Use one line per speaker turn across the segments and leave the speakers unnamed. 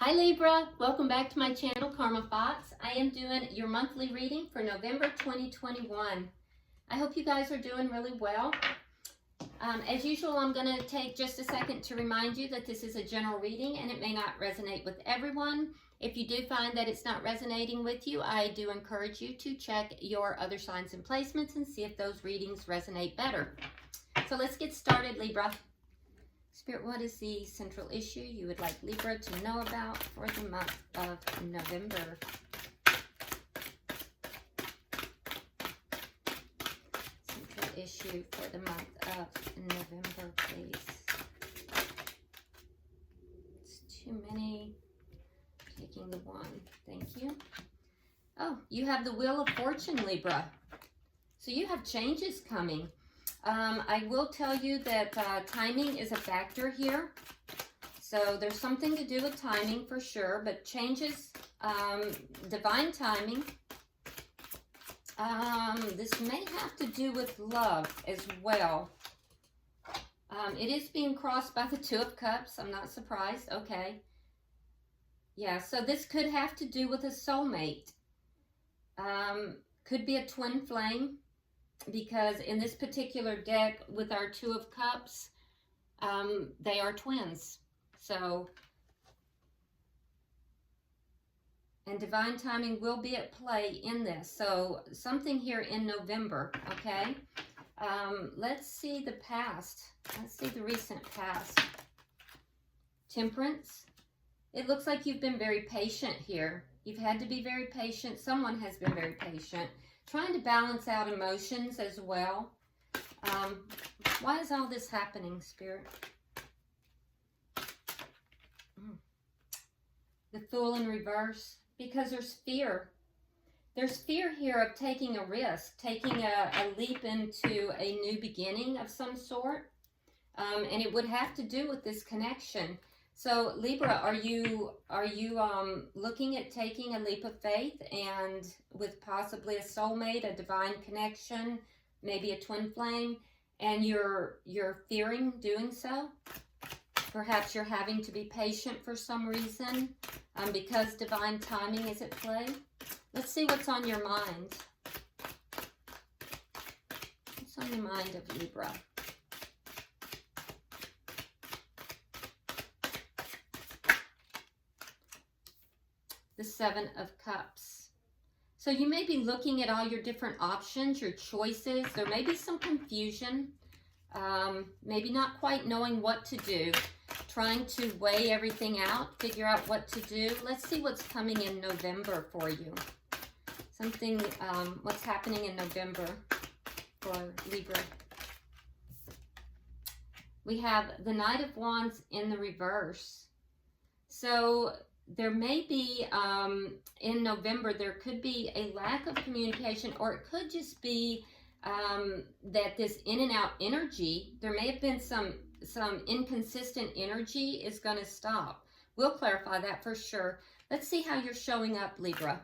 Hi Libra, welcome back to my channel, Karma Fox. I am doing your monthly reading for November 2021. I hope you guys are doing really well. As usual, I'm going to take just a second to remind you that this is a general reading and it may not resonate with everyone. If you do find that it's not resonating with you, I do encourage you to check your other signs and placements and see if those readings resonate better. So let's get started, Libra. Spirit, what is the central issue you would like Libra to know about for the month of November? Central issue for the month of November, please. It's too many. Taking the one. Thank you. Oh, you have the Wheel of Fortune, Libra. So you have changes coming. I will tell you that timing is a factor here. So there's something to do with timing for sure, but changes, divine timing. This may have to do with love as well. It is being crossed by the Two of Cups. I'm not surprised. Okay. Yeah, so this could have to do with a soulmate. Could be a twin flame. Because in this particular deck with our Two of Cups, they are twins. So, and divine timing will be at play in this. So something here in November, okay? Let's see the past. Let's see the recent past. Temperance. It looks like you've been very patient here. You've had to be very patient. Someone has been very patient. Trying to balance out emotions as well. Why is all this happening, Spirit? The Fool in reverse. Because there's fear. There's fear here of taking a risk, taking a leap into a new beginning of some sort. And it would have to do with this connection. So Libra, are you looking at taking a leap of faith and with possibly a soulmate, a divine connection, maybe a twin flame, and you're fearing doing so? Perhaps you're having to be patient for some reason because divine timing is at play. Let's see what's on your mind. What's on your mind of Libra? The Seven of Cups. So you may be looking at all your different options, your choices. There may be some confusion, maybe not quite knowing what to do, trying to weigh everything out, figure out what to do. Let's see what's coming in November for you. Something, what's happening in November for Libra. We have the Knight of Wands in the reverse. So there may be, in November, there could be a lack of communication, or it could just be that this in and out energy, there may have been some inconsistent energy is going to stop. We'll clarify that for sure. Let's see how you're showing up, Libra.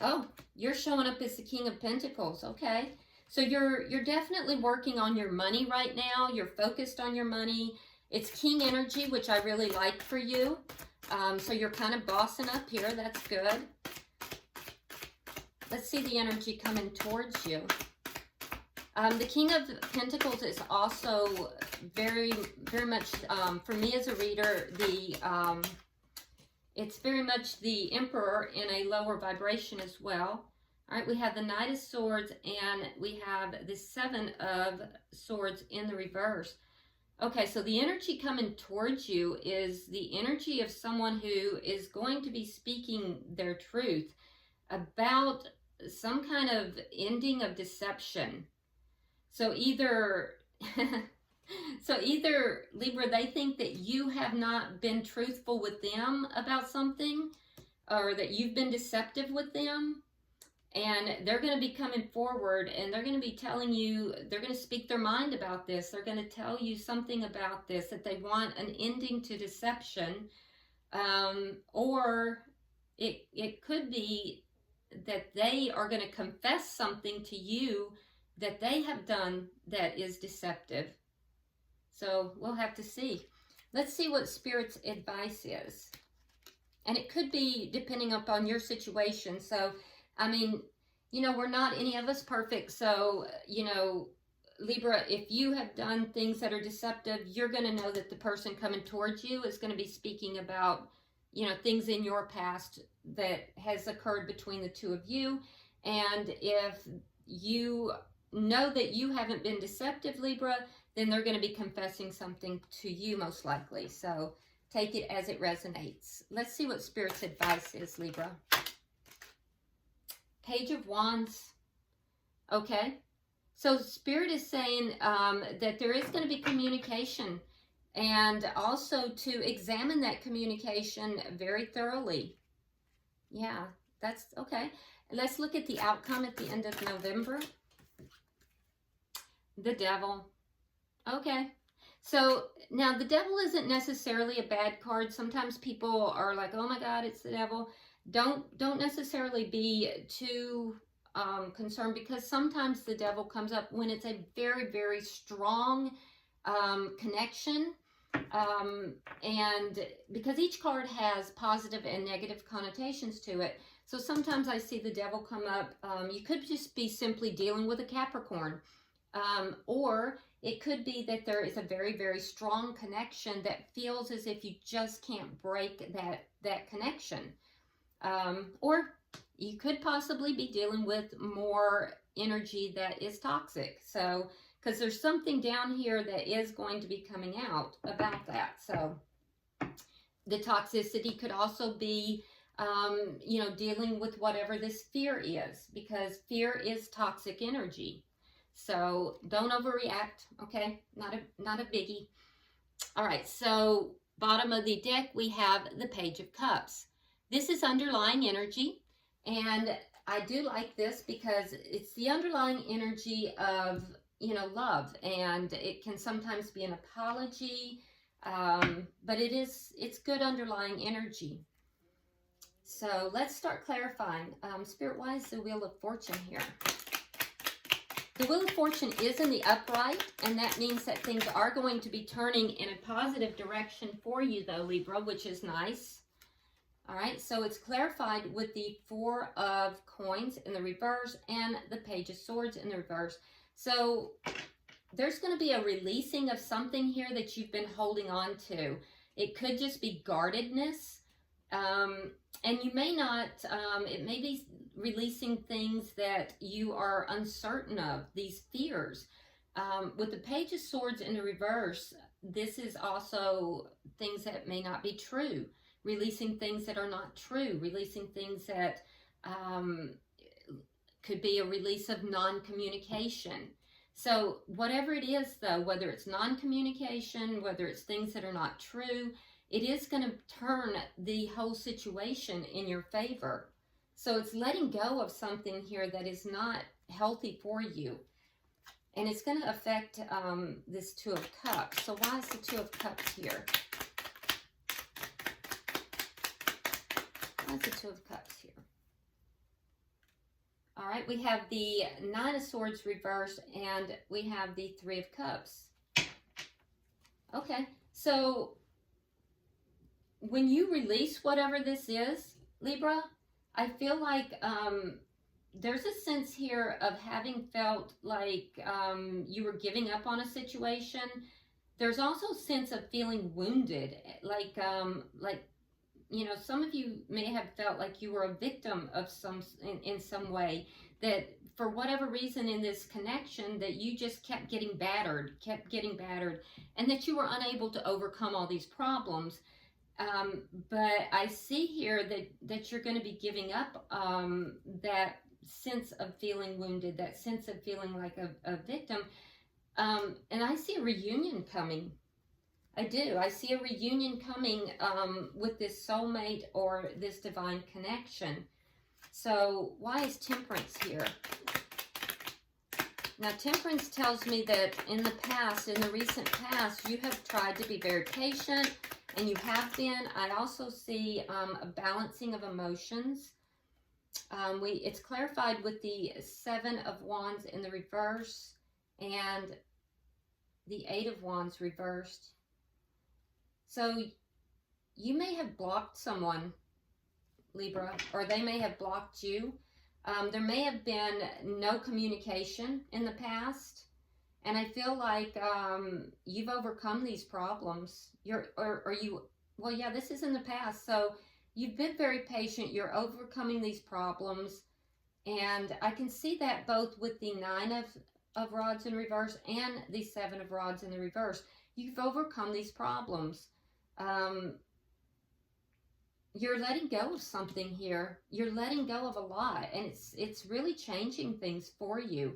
Oh, you're showing up as the King of Pentacles. Okay. So you're definitely working on your money right now. You're focused on your money. It's King energy, which I really like for you. So you're kind of bossing up here. That's good. Let's see the energy coming towards you. The King of Pentacles is also very, very much, for me as a reader, it's very much the Emperor in a lower vibration as well. All right, we have the Knight of Swords and we have the Seven of Swords in the reverse. Okay, so the energy coming towards you is the energy of someone who is going to be speaking their truth about some kind of ending of deception. So either, Libra, they think that you have not been truthful with them about something, or that you've been deceptive with them. And they're going to be coming forward and they're going to be telling you, they're going to speak their mind about this. They're going to tell you something about this, that they want an ending to deception. Or it could be that they are going to confess something to you that they have done that is deceptive. So we'll have to see. Let's see what Spirit's advice is. And it could be depending upon your situation. So, I mean, you know, we're not any of us perfect. So, you know, Libra, if you have done things that are deceptive, you're going to know that the person coming towards you is going to be speaking about, you know, things in your past that has occurred between the two of you. And if you know that you haven't been deceptive, Libra, then they're going to be confessing something to you most likely. So take it as it resonates. Let's see what Spirit's advice is, Libra. Page of Wands. Okay. So Spirit is saying that there is going to be communication, and also to examine that communication very thoroughly. Yeah, that's okay. Let's look at the outcome at the end of November. The Devil. Okay. So now the Devil isn't necessarily a bad card. Sometimes people are like, oh my God, it's the Devil. Don't necessarily be too concerned, because sometimes the Devil comes up when it's a very, very strong connection. And because each card has positive and negative connotations to it. So sometimes I see the Devil come up. You could just be simply dealing with a Capricorn. Or it could be that there is a very, very strong connection that feels as if you just can't break that connection. Or you could possibly be dealing with more energy that is toxic. So, because there's something down here that is going to be coming out about that. So the toxicity could also be, you know, dealing with whatever this fear is, because fear is toxic energy. So don't overreact, okay? Not a biggie. All right, so bottom of the deck, we have the Page of Cups. This is underlying energy, and I do like this because it's the underlying energy of, you know, love, and it can sometimes be an apology, but it's good underlying energy. So let's start clarifying. Spirit, why is the Wheel of Fortune here? The Wheel of Fortune is in the upright, and that means that things are going to be turning in a positive direction for you, though, Libra, which is nice. All right, so it's clarified with the Four of Coins in the reverse and the Page of Swords in the reverse. So there's going to be a releasing of something here that you've been holding on to. It could just be guardedness, and you may not, it may be releasing things that you are uncertain of, these fears. With the Page of Swords in the reverse, this is also things that may not be true. Releasing things that are not true, releasing things that could be a release of non-communication. So whatever it is, though, whether it's non-communication, whether it's things that are not true, it is going to turn the whole situation in your favor. So it's letting go of something here that is not healthy for you. And it's going to affect this Two of Cups. So why is the Two of Cups here? Why is the Two of Cups here? All right, we have the Nine of Swords reversed, and we have the Three of Cups. Okay, so when you release whatever this is, Libra, I feel like there's a sense here of having felt like you were giving up on a situation. There's also a sense of feeling wounded, like you know, some of you may have felt like you were a victim of in some way, that for whatever reason in this connection that you just kept getting battered, and that you were unable to overcome all these problems. But I see here that you're going to be giving up that sense of feeling wounded, that sense of feeling like a victim. And I see a reunion coming. I do. I see a reunion coming with this soulmate or this divine connection. So why is Temperance here? Now, Temperance tells me that in the past, in the recent past, you have tried to be very patient, and you have been. I also see a balancing of emotions. It's clarified with the Seven of Wands in the reverse and the Eight of Wands reversed. So you may have blocked someone, Libra, or they may have blocked you. There may have been no communication in the past, and I feel like you've overcome these problems. Well, yeah, this is in the past, so you've been very patient. You're overcoming these problems, and I can see that both with the 9 of rods in reverse and the 7 of rods in the reverse. You've overcome these problems. You're letting go of something here. You're letting go of a lot, and it's really changing things for you.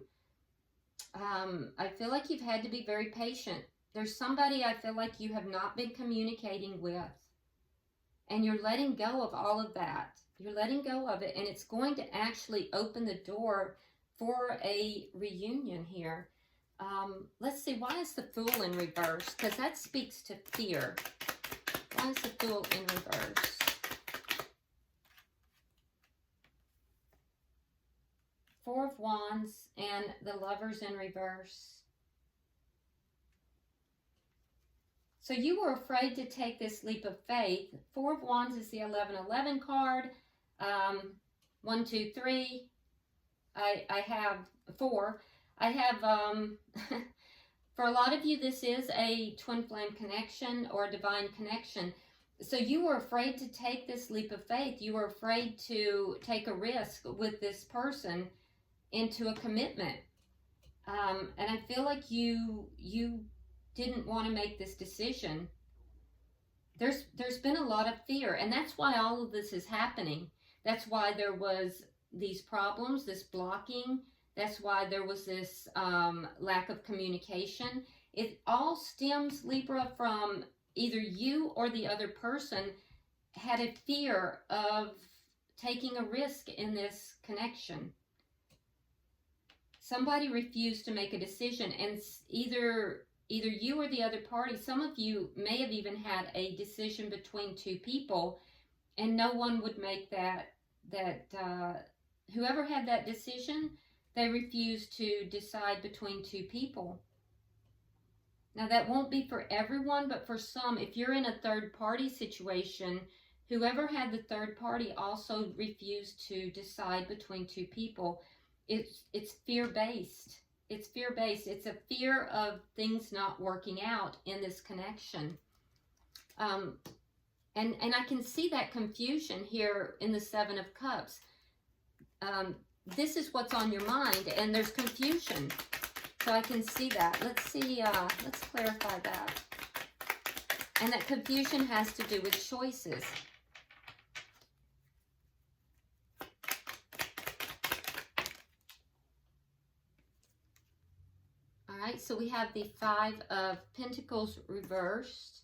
I feel like you've had to be very patient. There's somebody I feel like you have not been communicating with, and you're letting go of all of that. You're letting go of it, and it's going to actually open the door for a reunion here. Let's see, why is the Fool in reverse? Because that speaks to fear. Why is the Fool in reverse? Four of Wands and the Lovers in reverse. So you were afraid to take this leap of faith. Four of Wands is the 11-11 card. 1, 2, 3. I have 4. I have, for a lot of you, this is a twin flame connection or a divine connection. So you were afraid to take this leap of faith. You were afraid to take a risk with this person into a commitment. And I feel like you didn't want to make this decision. There's been a lot of fear, and that's why all of this is happening. That's why there was these problems, this blocking. That's why there was this lack of communication. It all stems, Libra, from either you or the other person had a fear of taking a risk in this connection. Somebody refused to make a decision, and either you or the other party, some of you may have even had a decision between two people, and no one would make that whoever had that decision, they refused to decide between two people. Now that won't be for everyone, but for some, if you're in a third party situation, whoever had the third party also refused to decide between two people. It's fear-based. It's fear-based. It's a fear of things not working out in this connection. And I can see that confusion here in the 7 of Cups. This is what's on your mind, and there's confusion. So I can see that. Let's see, let's clarify that. And that confusion has to do with choices. Alright, so we have the 5 of Pentacles reversed.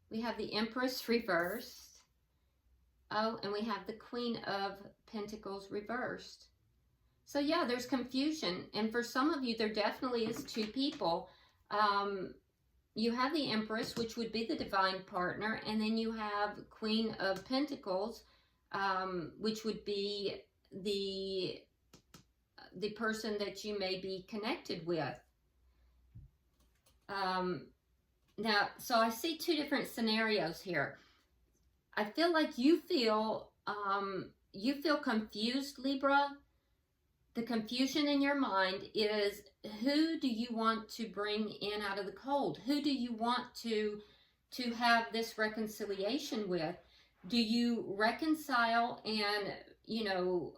We have the Empress reversed. Oh, and we have the Queen of Pentacles reversed. So yeah, there's confusion. And for some of you, there definitely is two people. You have the Empress, which would be the divine partner. And then you have Queen of Pentacles, which would be the person that you may be connected with. Now, so I see two different scenarios here. I feel like you feel confused, Libra. The confusion in your mind is, who do you want to bring in out of the cold? Who do you want to have this reconciliation with? Do you reconcile and, you know,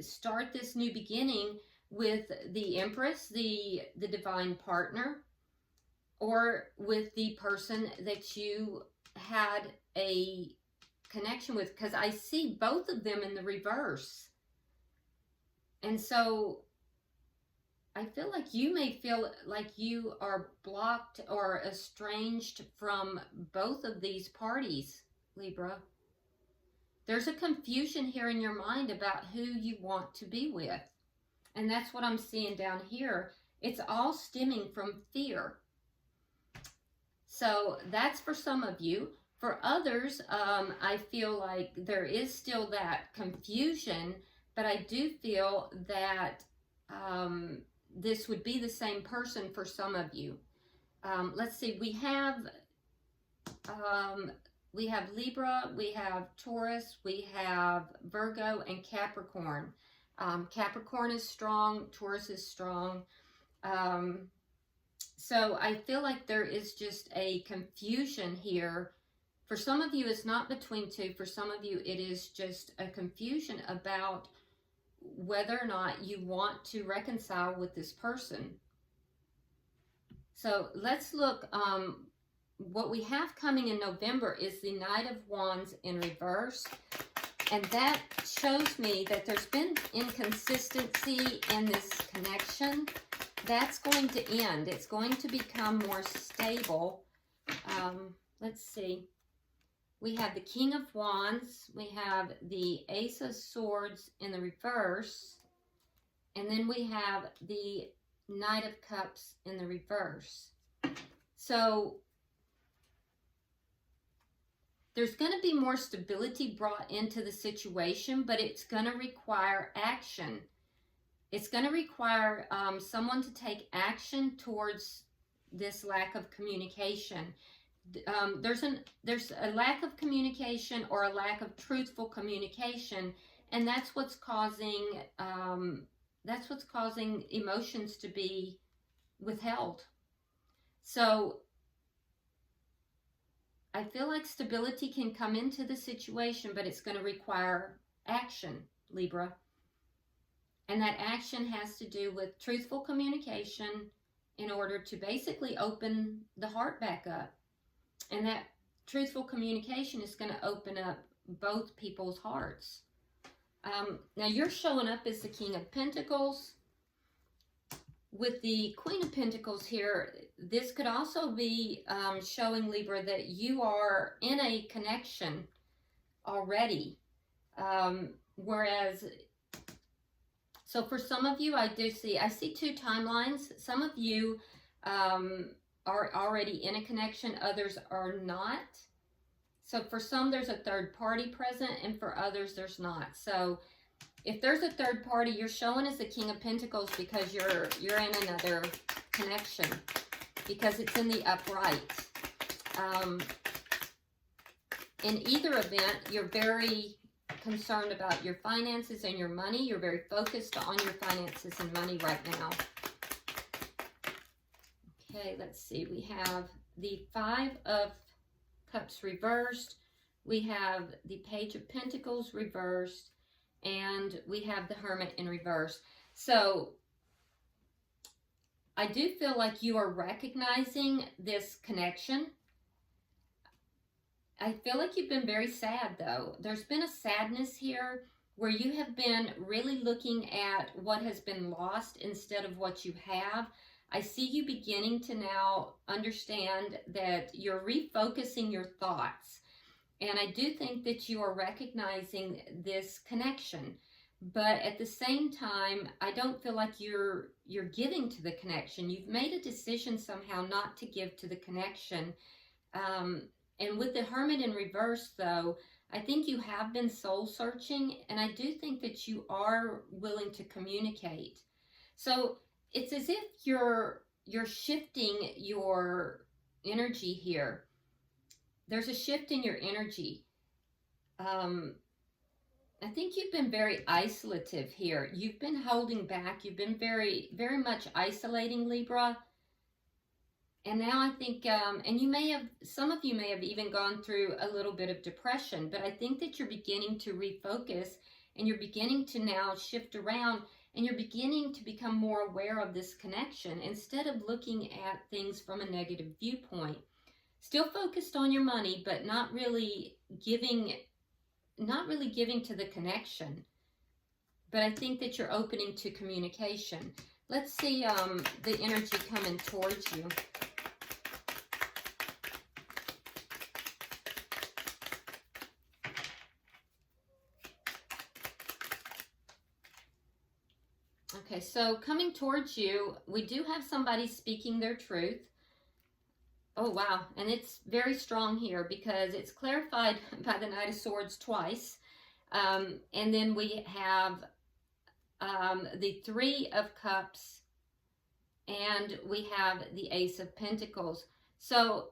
start this new beginning with the Empress, the divine partner, or with the person that you had a connection with? Because I see both of them in the reverse. And so I feel like you may feel like you are blocked or estranged from both of these parties, Libra. There's a confusion here in your mind about who you want to be with. And that's what I'm seeing down here. It's all stemming from fear. So that's for some of you. For others, I feel like there is still that confusion, but I do feel that this would be the same person for some of you. Let's see, we have We have Libra, we have Taurus, we have Virgo, and Capricorn. Capricorn is strong, Taurus is strong. So I feel like there is just a confusion here. For some of you, it's not between two. For some of you, it is just a confusion about whether or not you want to reconcile with this person. So let's look. What we have coming in November is the Knight of Wands in reverse. And that shows me that there's been inconsistency in this connection. That's going to end. It's going to become more stable. Let's see. We have the King of Wands. We have the Ace of Swords in the reverse. And then we have the Knight of Cups in the reverse. So there's going to be more stability brought into the situation, but it's going to require action. It's going to require someone to take action towards this lack of communication. There's a lack of communication or a lack of truthful communication, and that's what's causing emotions to be withheld. So I feel like stability can come into the situation, but it's going to require action, Libra. And that action has to do with truthful communication in order to basically open the heart back up. And that truthful communication is going to open up both people's hearts. Now you're showing up as the King of Pentacles. With the Queen of Pentacles here, this could also be showing, Libra, that you are in a connection already. So for some of you, I see two timelines. Some of you are already in a connection, others are not. So for some, there's a third party present, and for others, there's not. So if there's a third party, you're showing as the King of Pentacles because you're in another connection, because it's in the upright. In either event, you're very concerned about your finances and your money. You're very focused on your finances and money right now. Okay, let's see. We have the Five of Cups reversed. We have the Page of Pentacles reversed. And we have the Hermit in reverse. So I do feel like you are recognizing this connection. I feel like you've been very sad, though. There's been a sadness here where you have been really looking at what has been lost instead of what you have. I see you beginning to now understand that you're refocusing your thoughts. And I do think that you are recognizing this connection. But at the same time, I don't feel like you're giving to the connection. You've made a decision somehow not to give to the connection. And with the Hermit in reverse, though, I think you have been soul searching, and I do think that you are willing to communicate. So it's as if you're shifting your energy here. There's a shift in your energy. I think you've been very isolative here. You've been holding back. You've been very, very much isolating, Libra. And now I think, and some of you may have even gone through a little bit of depression, but I think that you're beginning to refocus, and you're beginning to now shift around, and you're beginning to become more aware of this connection instead of looking at things from a negative viewpoint. Still focused on your money, but not really giving to the connection. But I think that you're opening to communication. Let's see the energy coming towards you. Okay, so coming towards you, we do have somebody speaking their truth. Oh, wow. And it's very strong here because it's clarified by the Knight of Swords twice. And then we have the Three of Cups, and we have the Ace of Pentacles. So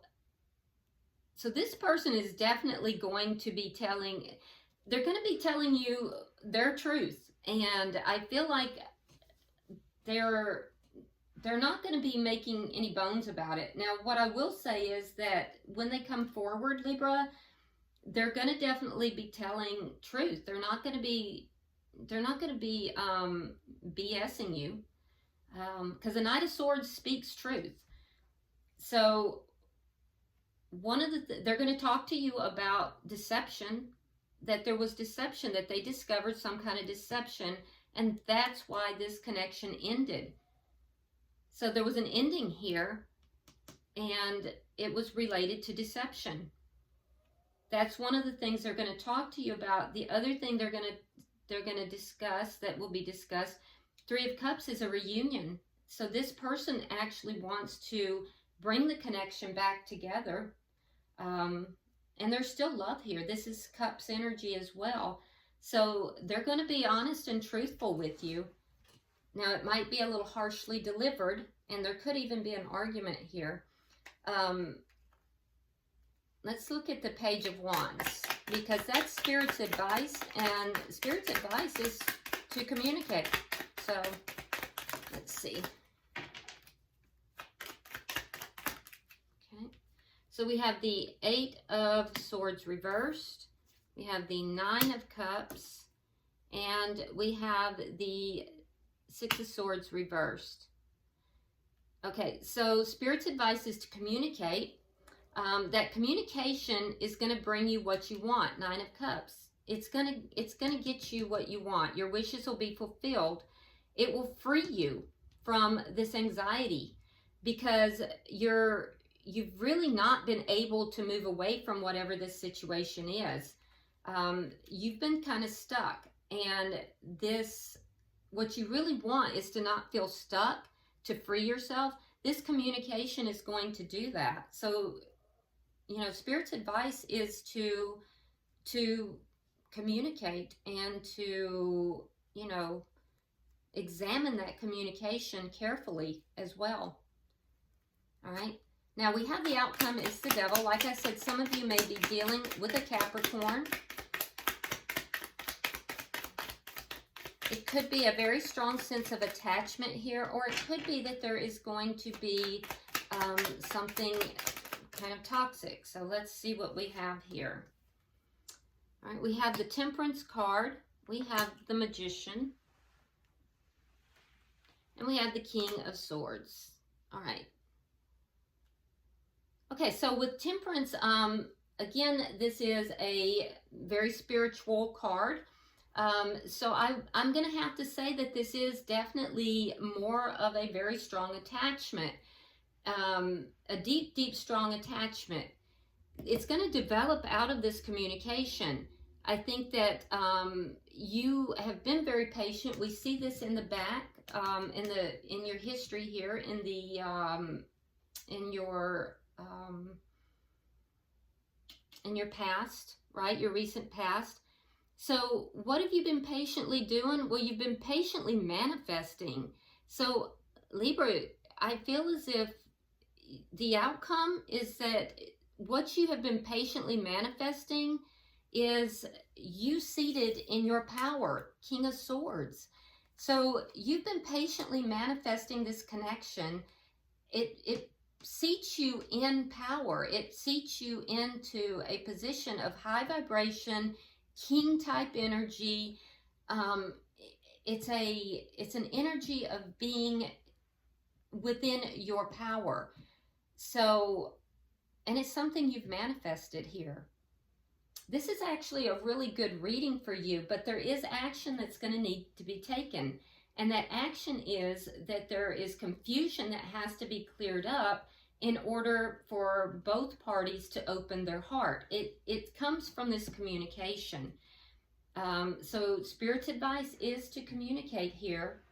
So this person is definitely going to be they're going to be telling you their truth. And I feel like they're not going to be making any bones about it. Now, what I will say is that when they come forward, Libra, they're going to definitely be telling truth. They're not going to be BSing you, because the Knight of Swords speaks truth. So they're going to talk to you about deception, that there was deception, that they discovered some kind of deception, and that's why this connection ended. So there was an ending here, and it was related to deception. That's one of the things they're going to talk to you about. The other thing they're going to discuss, that will be discussed, Three of Cups, is a reunion. So this person actually wants to bring the connection back together. And there's still love here. This is Cups energy as well. So they're going to be honest and truthful with you. Now, it might be a little harshly delivered, and there could even be an argument here. Let's look at the Page of Wands, because that's Spirit's advice, and Spirit's advice is to communicate. So, let's see. Okay. So we have the Eight of Swords reversed. We have the Nine of Cups, and we have the Six of Swords reversed. Okay, so Spirit's advice is to communicate. That communication is going to bring you what you want. Nine of Cups. It's gonna get you what you want. Your wishes will be fulfilled. It will free you from this anxiety, because you've really not been able to move away from whatever this situation is. You've been kind of stuck, and what you really want is to not feel stuck, to free yourself. This communication is going to do that. So, Spirit's advice is to communicate and to, examine that communication carefully as well. All right. Now, we have the outcome is the Devil. Like I said, some of you may be dealing with a Capricorn. It could be a very strong sense of attachment here, or it could be that there is going to be something kind of toxic. So let's see what we have here. All right, we have the Temperance card. We have the Magician. And we have the King of Swords. All right. Okay, so with Temperance, again, this is a very spiritual card. So I'm going to have to say that this is definitely more of a very strong attachment, a deep, deep, strong attachment. It's going to develop out of this communication. I think that you have been very patient. We see this in the back, in your history here, in your past, right? Your recent past. So what have you been patiently doing? Well, you've been patiently manifesting. So Libra, I feel as if the outcome is that what you have been patiently manifesting is you seated in your power, King of Swords. So you've been patiently manifesting this connection. It seats you in power. It seats you into a position of high vibration, king type energy. It's an energy of being within your power. So, and it's something you've manifested here. This is actually a really good reading for you, but there is action that's going to need to be taken. And that action is that there is confusion that has to be cleared up in order for both parties to open their heart. It comes from this communication. So Spirit's advice is to communicate here.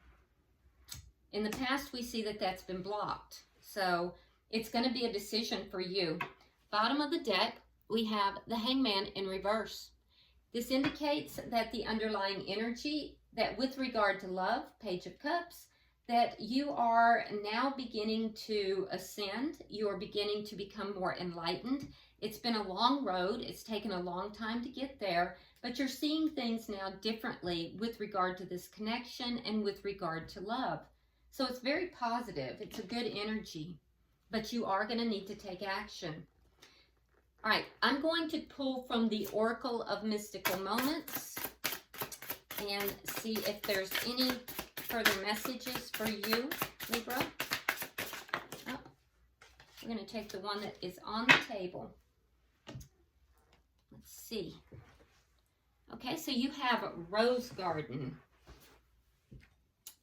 In the past, we see that that's been blocked. So it's going to be a decision for you. Bottom of the deck, we have the Hangman in reverse. This indicates that the underlying energy, that with regard to love, Page of Cups, that you are now beginning to ascend. You are beginning to become more enlightened. It's been a long road. It's taken a long time to get there, but you're seeing things now differently with regard to this connection and with regard to love. So it's very positive. It's a good energy, but you are going to need to take action. All right, I'm going to pull from the Oracle of Mystical Moments and see if there's any further messages for you, Libra. Oh, we're going to take the one that is on the table. Let's see. Okay, so you have Rose Garden.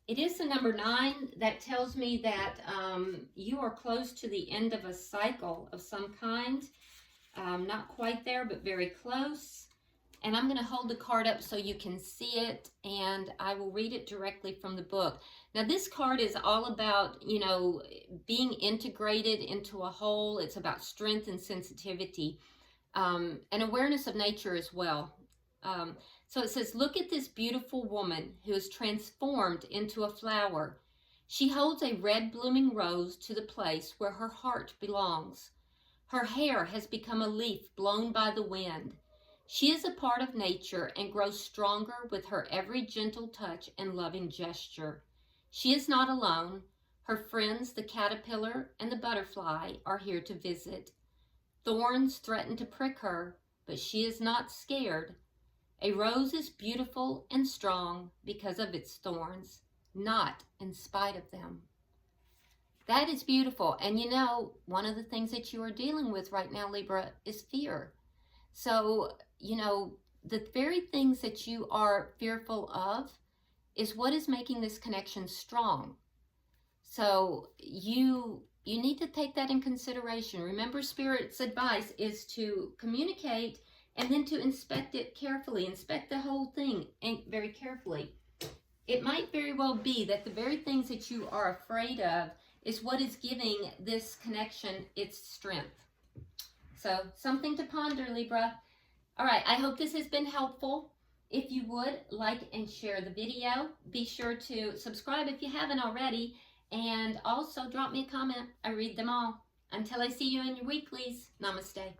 It is the number 9 that tells me that you are close to the end of a cycle of some kind. Not quite there, but very close. And I'm going to hold the card up so you can see it, and I will read it directly from the book. Now, this card is all about, you know, being integrated into a whole. It's about strength and sensitivity, and awareness of nature as well. So it says, look at this beautiful woman who is transformed into a flower. She holds a red blooming rose to the place where her heart belongs. Her hair has become a leaf blown by the wind. She is a part of nature and grows stronger with her every gentle touch and loving gesture. She is not alone. Her friends, the caterpillar and the butterfly, are here to visit. Thorns threaten to prick her, but she is not scared. A rose is beautiful and strong because of its thorns, not in spite of them. That is beautiful. And you know, one of the things that you are dealing with right now, Libra, is fear. So, you know, the very things that you are fearful of is what is making this connection strong. So you need to take that in consideration. Remember, Spirit's advice is to communicate and then to inspect it carefully. Inspect the whole thing and very carefully. It might very well be that the very things that you are afraid of is what is giving this connection its strength. So something to ponder, Libra. All right, I hope this has been helpful. If you would, like and share the video. Be sure to subscribe if you haven't already. And also drop me a comment. I read them all. Until I see you in your weeklies, namaste.